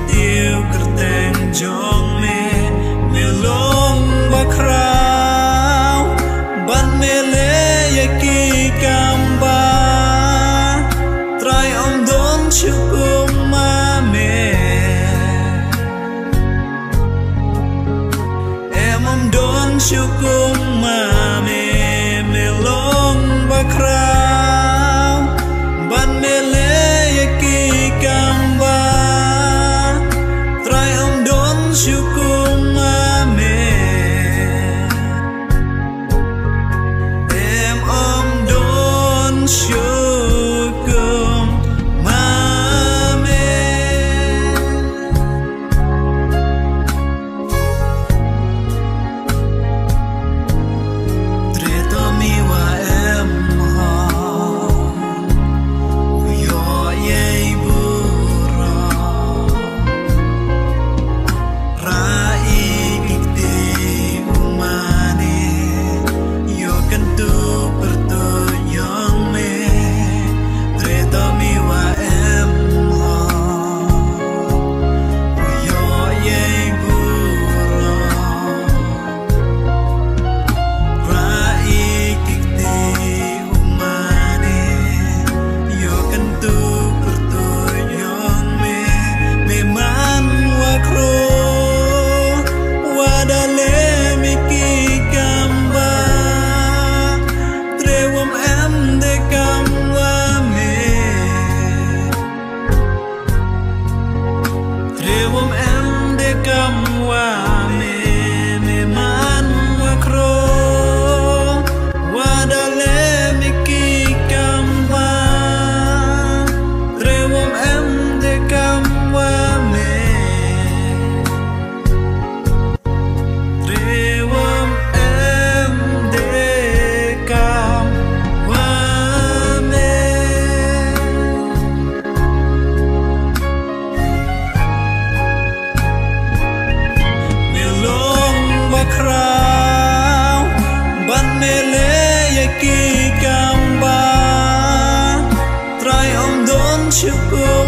tiêu cất tên trong mê lông ba khao ban mê lê ya ki kamba trai ông đón chukum ma mê em ông đón chukum ma mê mê lông ba khao ban mê lê ya ki kamba trai ông đón chukum ma mê em ông đón chukum ma mê tre to mi wa em ha yo ye bura ra ikti umane yo kan tu pertu yang me tre to mi wa em ha yo ye bura ra ikti umane yo kan tu pertu yang me man wa kro wa dale mi ki kamba tre wom em de kam wa me tre wom em de kam wa me man wa kro wa dale mi ki kamba tre wom em de kam wa me tre wom em de kam wa me mê lông ba khao ban mê lê ya ki kamba trai ông đón chukum